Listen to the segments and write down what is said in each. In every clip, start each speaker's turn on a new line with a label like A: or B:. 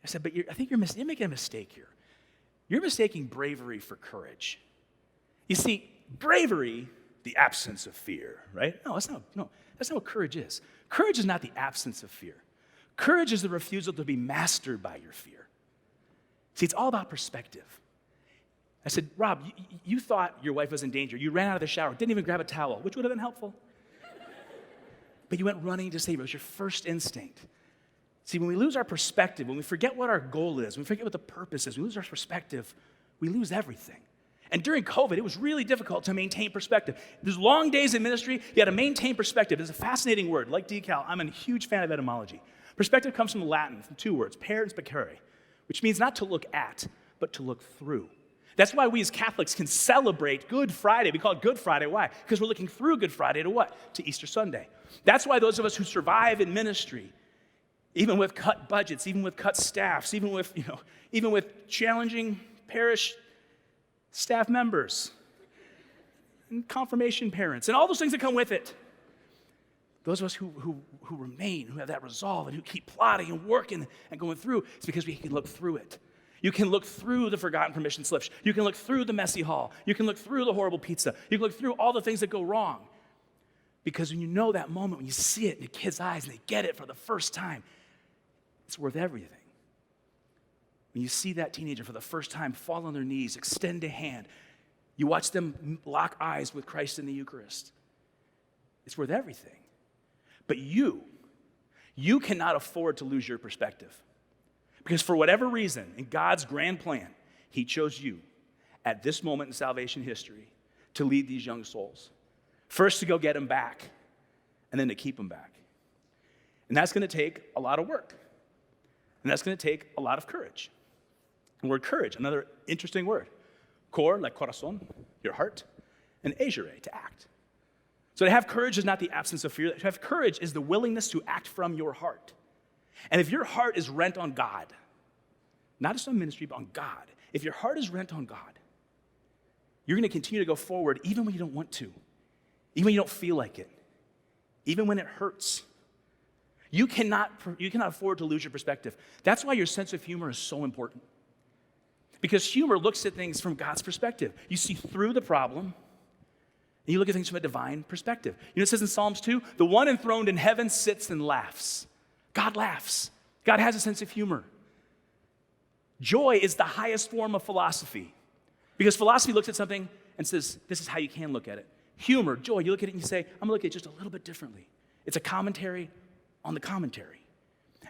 A: I said, but I think you're making a mistake here. You're mistaking bravery for courage. You see, bravery, the absence of fear, right? No, that's not what courage is. Courage is not the absence of fear. Courage is the refusal to be mastered by your fear. See, it's all about perspective. I said, Rob, you thought your wife was in danger. You ran out of the shower, didn't even grab a towel, which would have been helpful. But you went running to save her. It was your first instinct. See, when we lose our perspective, when we forget what our goal is, when we forget what the purpose is, we lose our perspective, we lose everything. And during COVID, it was really difficult to maintain perspective. There's long days in ministry, you got to maintain perspective. It's a fascinating word. Like decal, I'm a huge fan of etymology. Perspective comes from Latin, from two words, per and specere, which means not to look at, but to look through. That's why we as Catholics can celebrate Good Friday. We call it Good Friday. Why? Because we're looking through Good Friday to what? To Easter Sunday. That's why those of us who survive in ministry, even with cut budgets, even with cut staffs, even with challenging parish staff members and confirmation parents and all those things that come with it. Those of us who remain, who have that resolve and who keep plotting and working and going through, it's because we can look through it. You can look through the forgotten permission slips. You can look through the messy hall. You can look through the horrible pizza. You can look through all the things that go wrong. Because when you know that moment, when you see it in the kid's eyes and they get it for the first time, it's worth everything. When you see that teenager for the first time fall on their knees, extend a hand, you watch them lock eyes with Christ in the Eucharist, it's worth everything. But you cannot afford to lose your perspective. Because for whatever reason, in God's grand plan, he chose you at this moment in salvation history to lead these young souls. First to go get them back, and then to keep them back. And that's going to take a lot of work. And that's going to take a lot of courage. The word courage, another interesting word. Cor, like corazon, your heart, and agere, to act. So to have courage is not the absence of fear. To have courage is the willingness to act from your heart. And if your heart is rent on God, not just on ministry, but on God, if your heart is rent on God, you're going to continue to go forward even when you don't want to, even when you don't feel like it, even when it hurts. You cannot afford to lose your perspective. That's why your sense of humor is so important. Because humor looks at things from God's perspective. You see through the problem, and you look at things from a divine perspective. You know, it says in Psalms 2, the one enthroned in heaven sits and laughs. God laughs. God has a sense of humor. Joy is the highest form of philosophy. Because philosophy looks at something and says, this is how you can look at it. Humor, joy, you look at it and you say, I'm going to look at it just a little bit differently. It's a commentary on the commentary.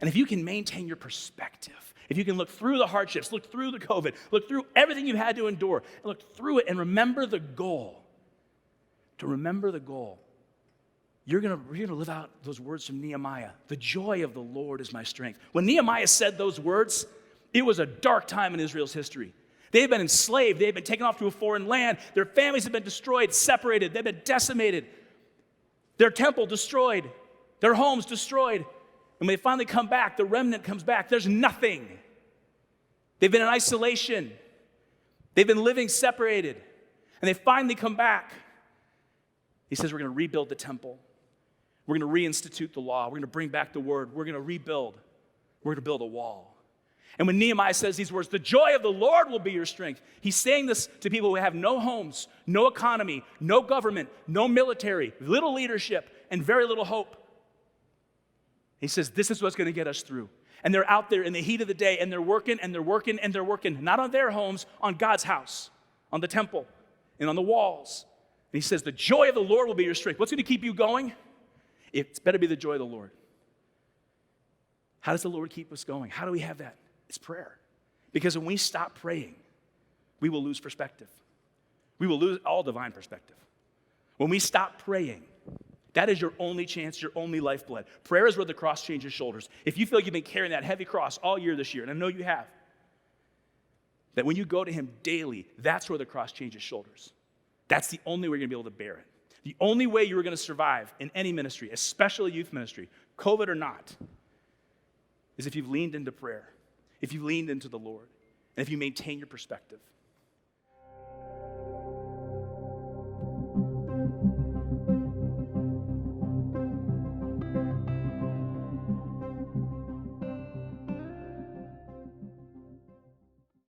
A: And if you can maintain your perspective, if you can look through the hardships, look through the COVID, look through everything you've had to endure, and look through it and remember the goal, to remember the goal, you're gonna live out those words from Nehemiah. The joy of the Lord is my strength. When Nehemiah said those words, it was a dark time in Israel's history. They had been enslaved. They had been taken off to a foreign land. Their families had been destroyed, separated. They'd been decimated. Their temple destroyed. Their homes destroyed. And when they finally come back, the remnant comes back. There's nothing. They've been in isolation. They've been living separated. And they finally come back. He says, we're going to rebuild the temple. We're going to reinstitute the law. We're going to bring back the word. We're going to rebuild. We're going to build a wall. And when Nehemiah says these words, the joy of the Lord will be your strength, he's saying this to people who have no homes, no economy, no government, no military, little leadership, and very little hope. He says, this is what's going to get us through. And they're out there in the heat of the day, and they're working, and they're working, and they're working, not on their homes, on God's house, on the temple, and on the walls. And he says, the joy of the Lord will be your strength. What's going to keep you going? It's better be the joy of the Lord. How does the Lord keep us going? How do we have that? It's prayer. Because when we stop praying, we will lose perspective. We will lose all divine perspective. When we stop praying, that is your only chance, your only lifeblood. Prayer is where the cross changes shoulders. If you feel like you've been carrying that heavy cross all year this year, and I know you have, that when you go to him daily, that's where the cross changes shoulders. That's the only way you're going to be able to bear it. The only way you're going to survive in any ministry, especially youth ministry, COVID or not, is if you've leaned into prayer, if you've leaned into the Lord, and if you maintain your perspective.